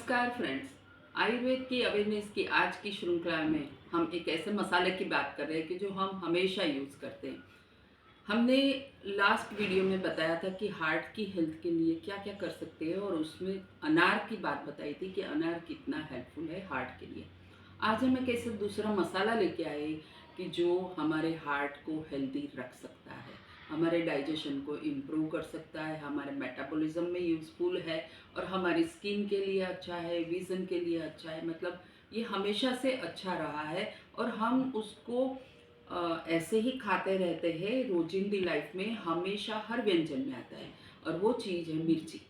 नमस्कार फ्रेंड्स। आयुर्वेद की अवेयरनेस की आज की श्रृंखला में हम एक ऐसे मसाले की बात कर रहे हैं कि जो हम हमेशा यूज़ करते हैं। हमने लास्ट वीडियो में बताया था कि हार्ट की हेल्थ के लिए क्या क्या कर सकते हैं और उसमें अनार की बात बताई थी कि अनार कितना हेल्पफुल है हार्ट के लिए। आज हम एक ऐसा दूसरा मसाला लेके आए कि जो हमारे हार्ट को हेल्दी रख सकता है, हमारे डाइजेशन को इम्प्रूव कर सकता है, हमारे मेटाबॉलिज्म में यूज़फुल है और हमारी स्किन के लिए अच्छा है, विज़न के लिए अच्छा है। मतलब ये हमेशा से अच्छा रहा है और हम उसको ऐसे ही खाते रहते हैं रोजिंदी लाइफ में, हमेशा हर व्यंजन में आता है और वो चीज़ है मिर्ची।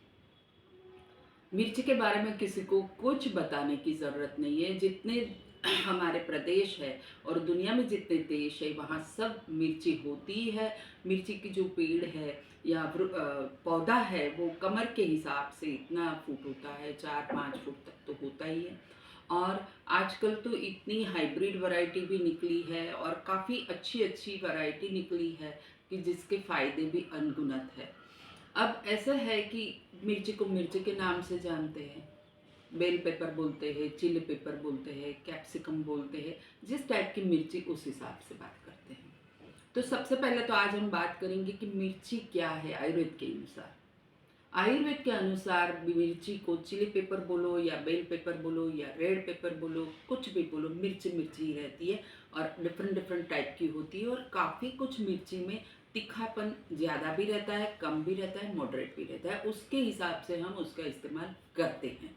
मिर्ची के बारे में किसी को कुछ बताने की ज़रूरत नहीं है। जितने हमारे प्रदेश है और दुनिया में जितने देश है वहाँ सब मिर्ची होती है। मिर्ची की जो पेड़ है या पौधा है वो कमर के हिसाब से इतना फुट होता है, 4-5 फुट तक तो होता ही है। और आजकल तो इतनी हाइब्रिड वैरायटी भी निकली है और काफ़ी अच्छी अच्छी वैरायटी निकली है कि जिसके फ़ायदे भी अनगिनत है। अब ऐसा है कि मिर्ची को मिर्ची के नाम से जानते हैं, बेल पेपर बोलते हैं, चिली पेपर बोलते हैं, कैप्सिकम बोलते हैं। जिस टाइप की मिर्ची उस हिसाब से बात करते हैं। तो सबसे पहले तो आज हम बात करेंगे कि मिर्ची क्या है आयुर्वेद के अनुसार। आयुर्वेद के अनुसार मिर्ची को चिली पेपर बोलो या बेल पेपर बोलो या रेड पेपर बोलो, कुछ भी बोलो, मिर्ची मिर्ची ही रहती है और डिफरेंट डिफरेंट टाइप की होती है। और काफ़ी कुछ मिर्ची में तीखापन ज़्यादा भी रहता है, कम भी रहता है, मॉडरेट भी रहता है। उसके हिसाब से हम उसका इस्तेमाल करते हैं।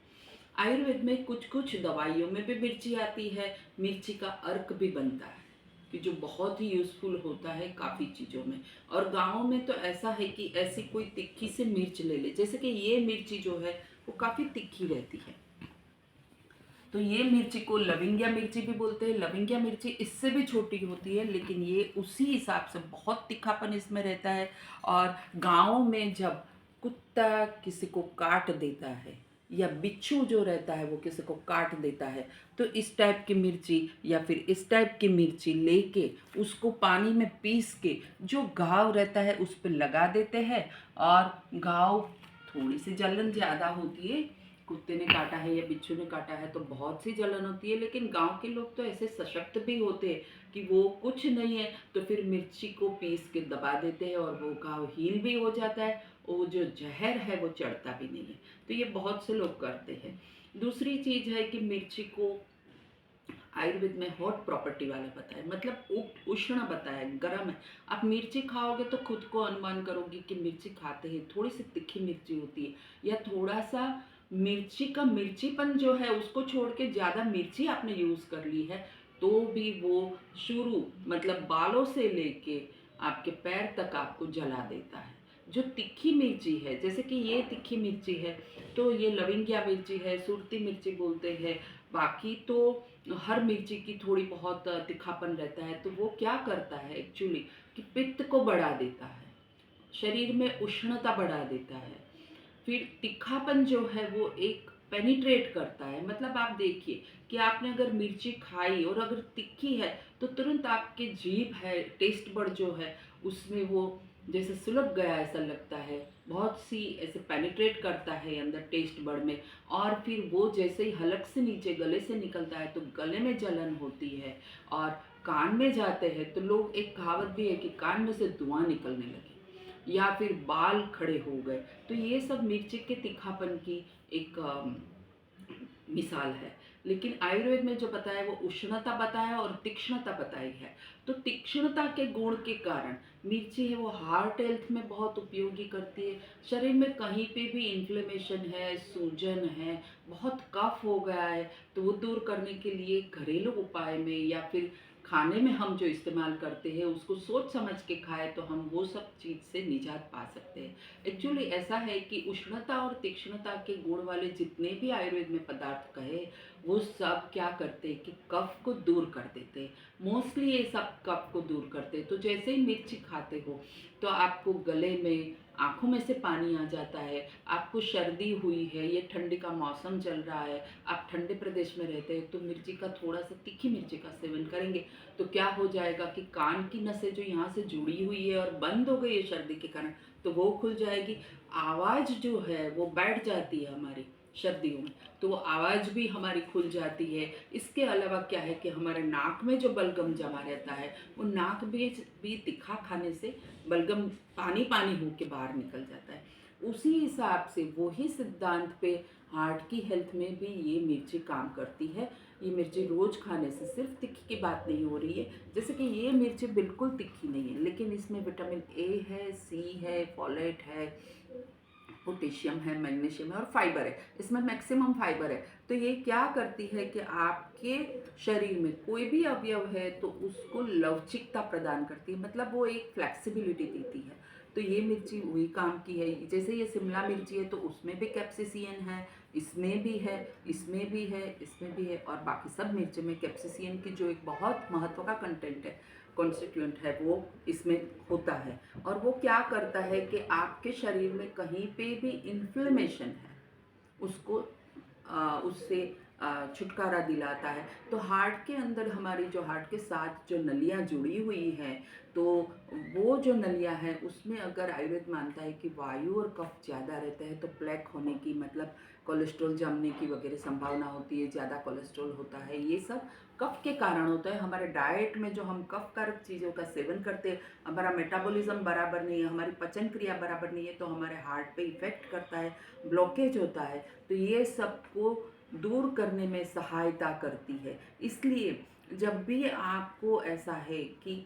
आयुर्वेद में कुछ कुछ दवाइयों में भी मिर्ची आती है, मिर्ची का अर्क भी बनता है कि जो बहुत ही यूज़फुल होता है काफ़ी चीज़ों में। और गाँव में तो ऐसा है कि ऐसी कोई तिक्खी सी मिर्च ले ले, जैसे कि ये मिर्ची जो है वो काफ़ी तिक्खी रहती है, तो ये मिर्ची को लविंगिया मिर्ची भी बोलते हैं। लविंगिया मिर्ची इससे भी छोटी होती है लेकिन ये उसी हिसाब से बहुत तीखापन इसमें रहता है। और गाँव में जब कुत्ता किसी को काट देता है या बिच्छू जो रहता है वो किसी को काट देता है, तो इस टाइप की मिर्ची या फिर इस टाइप की मिर्ची लेके उसको पानी में पीस के जो घाव रहता है उस पर लगा देते हैं। और घाव थोड़ी सी जलन ज़्यादा होती है, कुत्ते ने काटा है या बिच्छू ने काटा है तो बहुत सी जलन होती है, लेकिन गांव के लोग तो ऐसे सशक्त भी होते हैं कि वो कुछ नहीं है तो फिर मिर्ची को पीस के दबा देते हैं और वो घाव हील भी हो जाता है। वो जो जहर है वो चढ़ता भी नहीं है। तो ये बहुत से लोग करते हैं। दूसरी चीज़ है कि मिर्ची को आयुर्वेद में हॉट प्रॉपर्टी वाला बताया, मतलब उष्ण बताया, गर्म है। आप मिर्ची खाओगे तो खुद को अनुमान करोगे कि मिर्ची खाते हैं थोड़ी सी तीखी मिर्ची होती है या थोड़ा सा मिर्ची का मिर्चीपन जो है उसको छोड़ के ज़्यादा मिर्ची आपने यूज़ कर ली है तो भी वो शुरू मतलब बालों से लेके आपके पैर तक आपको जला देता है। जो तीखी मिर्ची है, जैसे कि ये तीखी मिर्ची है तो ये लविंगिया मिर्ची है, सुरती मिर्ची बोलते हैं। बाकी तो हर मिर्ची की थोड़ी बहुत तीखापन रहता है। तो वो क्या करता है एक्चुअली कि पित्त को बढ़ा देता है, शरीर में उष्णता बढ़ा देता है। फिर तीखापन जो है वो एक पेनिट्रेट करता है। मतलब आप देखिए कि आपने अगर मिर्ची खाई और अगर तीखी है तो तुरंत आपके जीभ है, टेस्ट बड जो है उसमें वो जैसे सुलग गया ऐसा लगता है, बहुत सी ऐसे पेनिट्रेट करता है अंदर टेस्ट बड में। और फिर वो जैसे ही हलक से नीचे गले से निकलता है तो गले में जलन होती है। और कान में जाते हैं तो लोग, एक कहावत भी है कि कान में से धुआं निकलने लगे या फिर बाल खड़े हो गए। तो ये सब मिर्ची के तीखापन की एक मिसाल है। लेकिन आयुर्वेद में जो बताया वो उष्णता बताया और तीक्ष्णता बताई है। तो तीक्ष्णता के गुण के कारण मिर्ची है वो हार्ट हेल्थ में बहुत उपयोगी करती है। शरीर में कहीं पे भी इन्फ्लेमेशन है, सूजन है, बहुत कफ हो गया है तो वो दूर करने के लिए घरेलू उपाय में या फिर खाने में हम जो इस्तेमाल करते हैं उसको सोच समझ के खाएं तो हम वो सब चीज़ से निजात पा सकते हैं। एक्चुअली ऐसा है कि उष्णता और तीक्ष्णता के गुण वाले जितने भी आयुर्वेद में पदार्थ कहे वो सब क्या करते हैं कि कफ को दूर कर देते हैं। मोस्टली ये सब कफ को दूर करते हैं। तो जैसे ही मिर्ची खाते हो तो आपको गले में, आँखों में से पानी आ जाता है, आपको सर्दी हुई है, ये ठंडी का मौसम चल रहा है, आप ठंडे प्रदेश में रहते हैं तो मिर्ची का थोड़ा सा तीखी मिर्ची का सेवन करेंगे तो क्या हो जाएगा कि कान की नसें जो यहाँ से जुड़ी हुई है और बंद हो गई है सर्दी के कारण तो वो खुल जाएगी। आवाज़ जो है वो बैठ जाती है हमारी, सर्दियों में, तो वो आवाज़ भी हमारी खुल जाती है। इसके अलावा क्या है कि हमारे नाक में जो बलगम जमा रहता है, वो नाक भी तीखा खाने से बलगम पानी पानी हो के बाहर निकल जाता है। उसी हिसाब से वही सिद्धांत पे हार्ट की हेल्थ में भी ये मिर्ची काम करती है। ये मिर्ची रोज़ खाने से सिर्फ तिक्की की बात नहीं हो रही है, जैसे कि ये मिर्ची बिल्कुल तिक्की नहीं है, लेकिन इसमें विटामिन ए है, सी है, फॉलेट है, पोटेशियम है, मैग्नीशियम है और फाइबर है। इसमें मैक्सिमम फाइबर है। तो ये क्या करती है कि आपके शरीर में कोई भी अवयव है तो उसको लवचिकता प्रदान करती है, मतलब वो एक फ्लेक्सिबिलिटी देती है। तो ये मिर्ची वही काम की है। जैसे ये शिमला मिर्ची है तो उसमें भी कैप्सिसिन है, इसमें भी है, इसमें भी है, इसमें भी है, और बाकी सब मिर्च में कैप्सिसिन की जो एक बहुत महत्व का कंटेंट है, कॉन्स्टिट्यूएंट है, वो इसमें होता है। और वो क्या करता है कि आपके शरीर में कहीं पे भी इन्फ्लेमेशन है, उसको उससे छुटकारा दिलाता है। तो हार्ट के अंदर हमारी जो हार्ट के साथ जो नलियाँ जुड़ी हुई हैं, तो वो जो नलियाँ हैं उसमें अगर आयुर्वेद मानता है कि वायु और कफ ज़्यादा रहता है तो प्लेक होने की, मतलब कोलेस्ट्रॉल जमने की वगैरह संभावना होती है, ज़्यादा कोलेस्ट्रॉल होता है। ये सब कफ के कारण होता है। हमारे डाइट में जो हम कफ कारक चीज़ों का सेवन करते हैं, हमारा मेटाबॉलिज्म बराबर नहीं है, हमारी पचन क्रिया बराबर नहीं है, तो हमारे हार्ट पे इफ़ेक्ट करता है, ब्लॉकेज होता है। तो ये सबको दूर करने में सहायता करती है। इसलिए जब भी आपको ऐसा है कि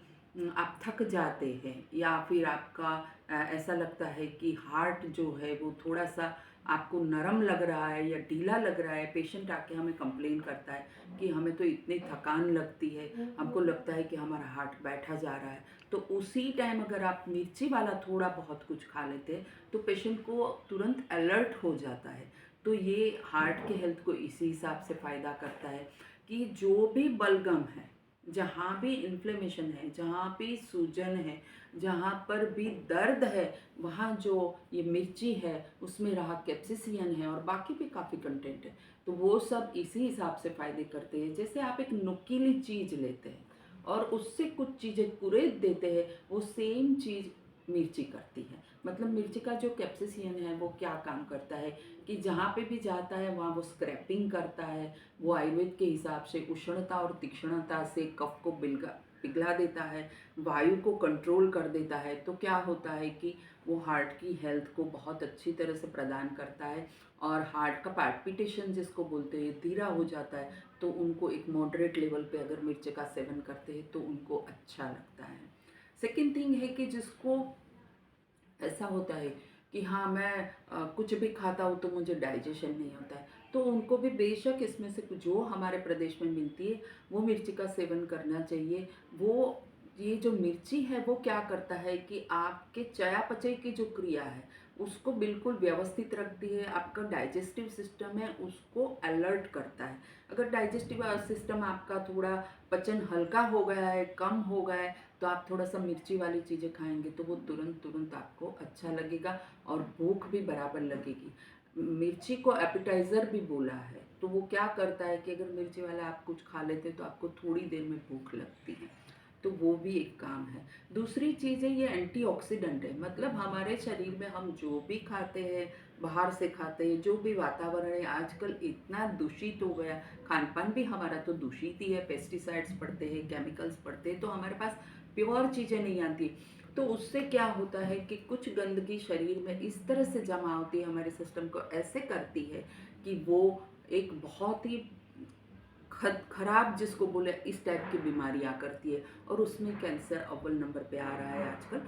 आप थक जाते हैं या फिर आपका ऐसा लगता है कि हार्ट जो है वो थोड़ा-सा आपको नरम लग रहा है या ढीला लग रहा है, पेशेंट आके हमें कंप्लेन करता है कि हमें तो इतनी थकान लगती है, हमको लगता है कि हमारा हार्ट बैठा जा रहा है। तो उसी टाइम अगर आप मिर्ची वाला थोड़ा बहुत कुछ खा लेते हैं, तो पेशेंट को तुरंत अलर्ट हो जाता है। तो ये हार्ट के हेल्थ को इसी हिसाब से फ़ायदा करता है कि जो भी बलगम है, जहाँ भी इन्फ्लेमेशन है, जहाँ भी सूजन है, जहाँ पर भी दर्द है, वहाँ जो ये मिर्ची है उसमें रहा कैप्सिसिन है और बाकी भी काफ़ी कंटेंट है। तो वो सब इसी हिसाब से फ़ायदे करते हैं। जैसे आप एक नुकीली चीज़ लेते हैं और उससे कुछ चीज़ें कुरेद देते हैं, वो सेम चीज़ मिर्ची करती है। मतलब मिर्ची का जो कैप्सिसिन है वो क्या काम करता है कि जहाँ पे भी जाता है वहाँ वो स्क्रैपिंग करता है। वो आयुर्वेद के हिसाब से उष्णता और तीक्ष्णता से कफ को पिघला देता है, वायु को कंट्रोल कर देता है। तो क्या होता है कि वो हार्ट की हेल्थ को बहुत अच्छी तरह से प्रदान करता है और हार्ट का पाल्पिटेशन जिसको बोलते हैं धीरा हो जाता है। तो उनको एक मॉडरेट लेवल पे अगर मिर्च का सेवन करते हैं तो उनको अच्छा लगता है। सेकंड थिंग है कि जिसको ऐसा होता है कि हाँ मैं कुछ भी खाता हूँ तो मुझे डाइजेशन नहीं होता है, तो उनको भी बेशक इसमें से जो हमारे प्रदेश में मिलती है वो मिर्ची का सेवन करना चाहिए। वो ये जो मिर्ची है वो क्या करता है कि आपके चयापचय की जो क्रिया है उसको बिल्कुल व्यवस्थित रखती है। आपका डाइजेस्टिव सिस्टम है उसको अलर्ट करता है। अगर डाइजेस्टिव सिस्टम आपका थोड़ा पचन हल्का हो गया है, कम हो गया है, तो आप थोड़ा-सा मिर्ची वाली चीज़ें खाएँगे तो वो तुरंत आपको अच्छा लगेगा और भूख भी बराबर लगेगी। मिर्ची को एपेटाइज़र भी बोला है, तो वो क्या करता है कि अगर मिर्ची वाला आप कुछ खा लेते हैं तो आपको थोड़ी देर में भूख लगती है, तो वो भी एक काम है। दूसरी चीज़ है ये एंटीऑक्सीडेंट है, मतलब हमारे शरीर में हम जो भी खाते हैं, बाहर से खाते हैं, जो भी वातावरण है आजकल इतना दूषित हो गया, खान-पान भी हमारा तो दूषित ही है, पेस्टिसाइड्स पड़ते हैं, केमिकल्स पड़ते हैं, तो हमारे पास प्योर चीज़ें नहीं आती। तो उससे क्या होता है कि कुछ गंदगी शरीर में इस तरह से जमा होती है, हमारे सिस्टम को ऐसे करती है कि वो एक बहुत ही खराब जिसको बोले इस टाइप की बीमारियाँ करती है और उसमें कैंसर अव्वल नंबर पे आ रहा है आजकल।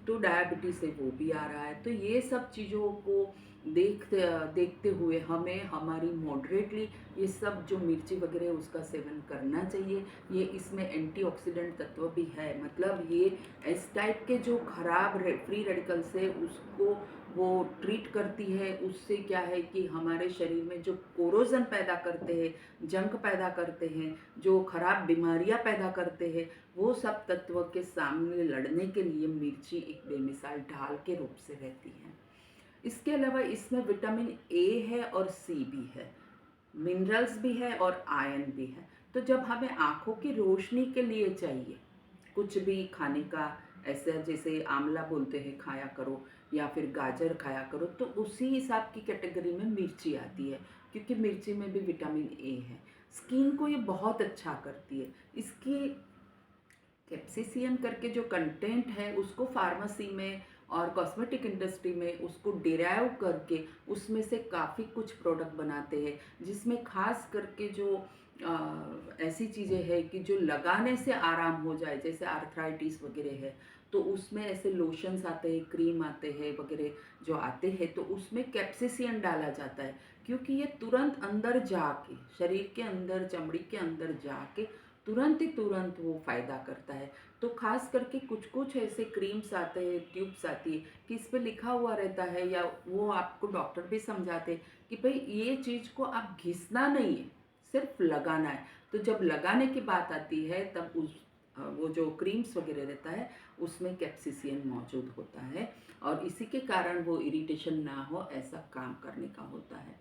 तो डायबिटीज़ से वो भी आ रहा है। तो ये सब चीज़ों को देखते देखते हुए हमें हमारी मॉडरेटली ये सब जो मिर्ची वगैरह है उसका सेवन करना चाहिए। ये इसमें एंटीऑक्सीडेंट तत्व भी है, मतलब ये इस टाइप के जो खराब फ्री रेडिकल्स है उसको वो ट्रीट करती है। उससे क्या है कि हमारे शरीर में जो कोरोजन पैदा करते हैं, जंग पैदा करते हैं, जो खराब बीमारियां पैदा करते हैं, वो सब तत्व के सामने लड़ने के लिए मिर्ची एक बेमिसाल ढाल के रूप से रहती है। इसके अलावा इसमें विटामिन ए है और सी भी है, मिनरल्स भी है और आयरन भी है। तो जब हमें आँखों की रोशनी के लिए चाहिए कुछ भी खाने का, ऐसा जैसे आंवला बोलते हैं खाया करो, या फिर गाजर खाया करो, तो उसी हिसाब की कैटेगरी में मिर्ची आती है, क्योंकि मिर्ची में भी विटामिन ए है। स्किन को ये बहुत अच्छा करती है। इसकी कैप्सिसियन करके जो कंटेंट है उसको फार्मेसी में और कॉस्मेटिक इंडस्ट्री में उसको डिराइव करके उसमें से काफ़ी कुछ प्रोडक्ट बनाते हैं, जिसमें खास करके जो ऐसी चीज़ें हैं कि जो लगाने से आराम हो जाए, जैसे आर्थराइटिस वगैरह है, तो उसमें ऐसे लोशंस आते हैं, क्रीम आते हैं वगैरह जो आते हैं, तो उसमें कैप्सिसियन डाला जाता है, क्योंकि ये तुरंत अंदर जाके, शरीर के अंदर, चमड़ी के अंदर जाके तुरंत ही तुरंत वो फ़ायदा करता है। तो ख़ास करके कुछ कुछ ऐसे क्रीम्स आते हैं, ट्यूब्स आती है कि इस पे लिखा हुआ रहता है, या वो आपको डॉक्टर भी समझाते हैं कि भाई ये चीज़ को आप घिसना नहीं है, सिर्फ लगाना है। तो जब लगाने की बात आती है तब वो जो क्रीम्स वगैरह रहता है उसमें कैप्सिसियन मौजूद होता है, और इसी के कारण वो इरिटेशन ना हो ऐसा काम करने का होता है।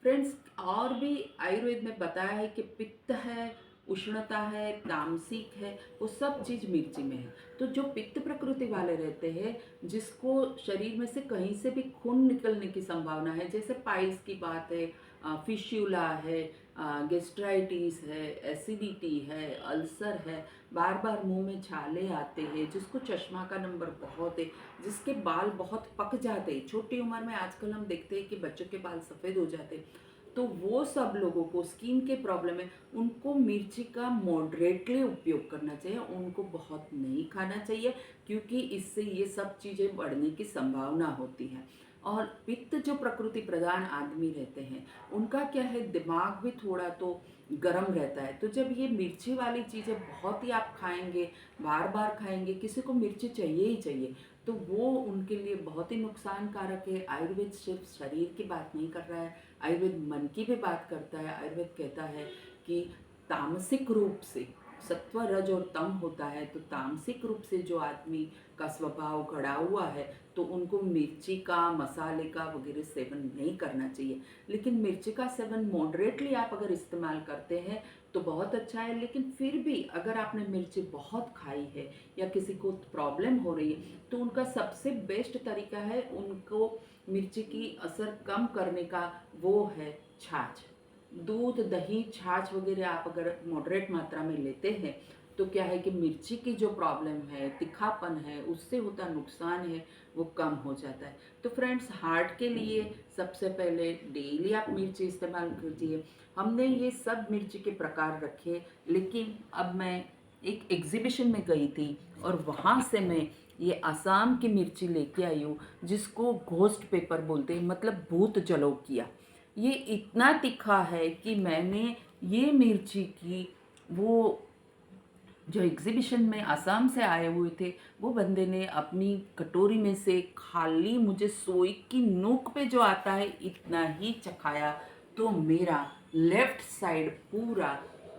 फ्रेंड्स, और भी आयुर्वेद में बताया है कि पित्त है, उष्णता है, तामसिक है, वो सब चीज़ मिर्ची में है। तो जो पित्त प्रकृति वाले रहते हैं, जिसको शरीर में से कहीं से भी खून निकलने की संभावना है, जैसे पाइल्स की बात है, फिस्यूला है, गैस्ट्राइटिस है, एसिडिटी है, अल्सर है, बार बार मुंह में छाले आते हैं, जिसको चश्मा का नंबर बहुत है, जिसके बाल बहुत पक जाते हैं, छोटी उम्र में आजकल हम देखते हैं कि बच्चों के बाल सफ़ेद हो जाते हैं, तो वो सब लोगों को स्किन के प्रॉब्लम है, उनको मिर्ची का मॉडरेटली उपयोग करना चाहिए, उनको बहुत नहीं खाना चाहिए, क्योंकि इससे ये सब चीज़ें बढ़ने की संभावना होती है। और पित्त जो प्रकृति प्रधान आदमी रहते हैं, उनका क्या है, दिमाग भी थोड़ा तो गर्म रहता है। तो जब ये मिर्ची वाली चीज़ें बहुत ही आप खाएंगे, बार बार खाएंगे, किसी को मिर्ची चाहिए ही चाहिए, तो वो उनके लिए बहुत ही नुकसानकारक है। आयुर्वेद सिर्फ शरीर की बात नहीं कर रहा है, आयुर्वेद मन की भी बात करता है। आयुर्वेद कहता है कि तामसिक रूप से, सत्व रज और तम होता है, तो तामसिक रूप से जो आदमी का स्वभाव घड़ा हुआ है, तो उनको मिर्ची का, मसाले का वगैरह सेवन नहीं करना चाहिए। लेकिन मिर्ची का सेवन मॉडरेटली आप अगर इस्तेमाल करते हैं तो बहुत अच्छा है। लेकिन फिर भी अगर आपने मिर्ची बहुत खाई है या किसी को प्रॉब्लम हो रही है, तो उनका सबसे बेस्ट तरीका है उनको मिर्ची की असर कम करने का, वो है छाछ। दूध, दही, छाछ वगैरह आप अगर मॉडरेट मात्रा में लेते हैं, तो क्या है कि मिर्ची की जो प्रॉब्लम है, तीखापन है, उससे होता नुकसान है, वो कम हो जाता है। तो फ्रेंड्स, हार्ट के लिए सबसे पहले डेली आप मिर्ची इस्तेमाल कीजिए। हमने ये सब मिर्ची के प्रकार रखे, लेकिन अब मैं एक एग्जीबिशन में गई थी और वहाँ से मैं ये आसाम की मिर्ची लेके आई हूँ, जिसको घोस्ट पेपर बोलते हैं, मतलब भूत जलोकिया। ये इतना तीखा है कि मैंने ये मिर्ची की, वो जो एग्जीबिशन में आसाम से आए हुए थे, वो बंदे ने अपनी कटोरी में से खाली मुझे सोई की नोक पे जो आता है इतना ही चखाया, तो मेरा लेफ्ट साइड पूरा,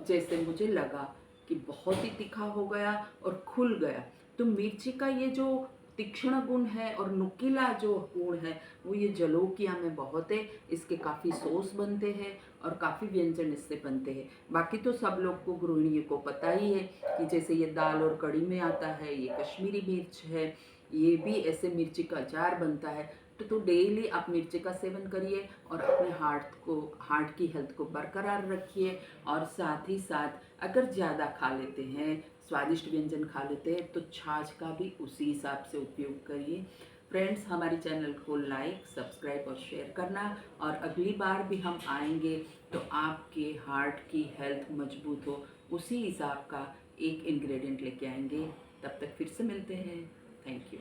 जैसे मुझे लगा कि बहुत ही तीखा हो गया और खुल गया। तो मिर्ची का ये जो तीक्ष्ण गुण है और नुकीला जो गुण है, वो ये जलोकिया में बहुत है। इसके काफ़ी सॉस बनते हैं और काफ़ी व्यंजन इससे बनते हैं। बाकी तो सब लोग को, गृहिणियों को पता ही है कि जैसे ये दाल और कढ़ी में आता है, ये कश्मीरी मिर्च है, ये भी ऐसे मिर्ची का अचार बनता है। तो डेली आप मिर्ची का सेवन करिए और अपने हार्ट की हेल्थ को बरकरार रखिए। और साथ ही साथ अगर ज़्यादा खा लेते हैं, स्वादिष्ट व्यंजन खा लेते हैं, तो छाछ का भी उसी हिसाब से उपयोग करिए। फ्रेंड्स, हमारे चैनल को लाइक, सब्सक्राइब और शेयर करना। और अगली बार भी हम आएंगे तो आपके हार्ट की हेल्थ मजबूत हो, उसी हिसाब का एक इंग्रेडिएंट लेके आएंगे। तब तक फिर से मिलते हैं। Thank you.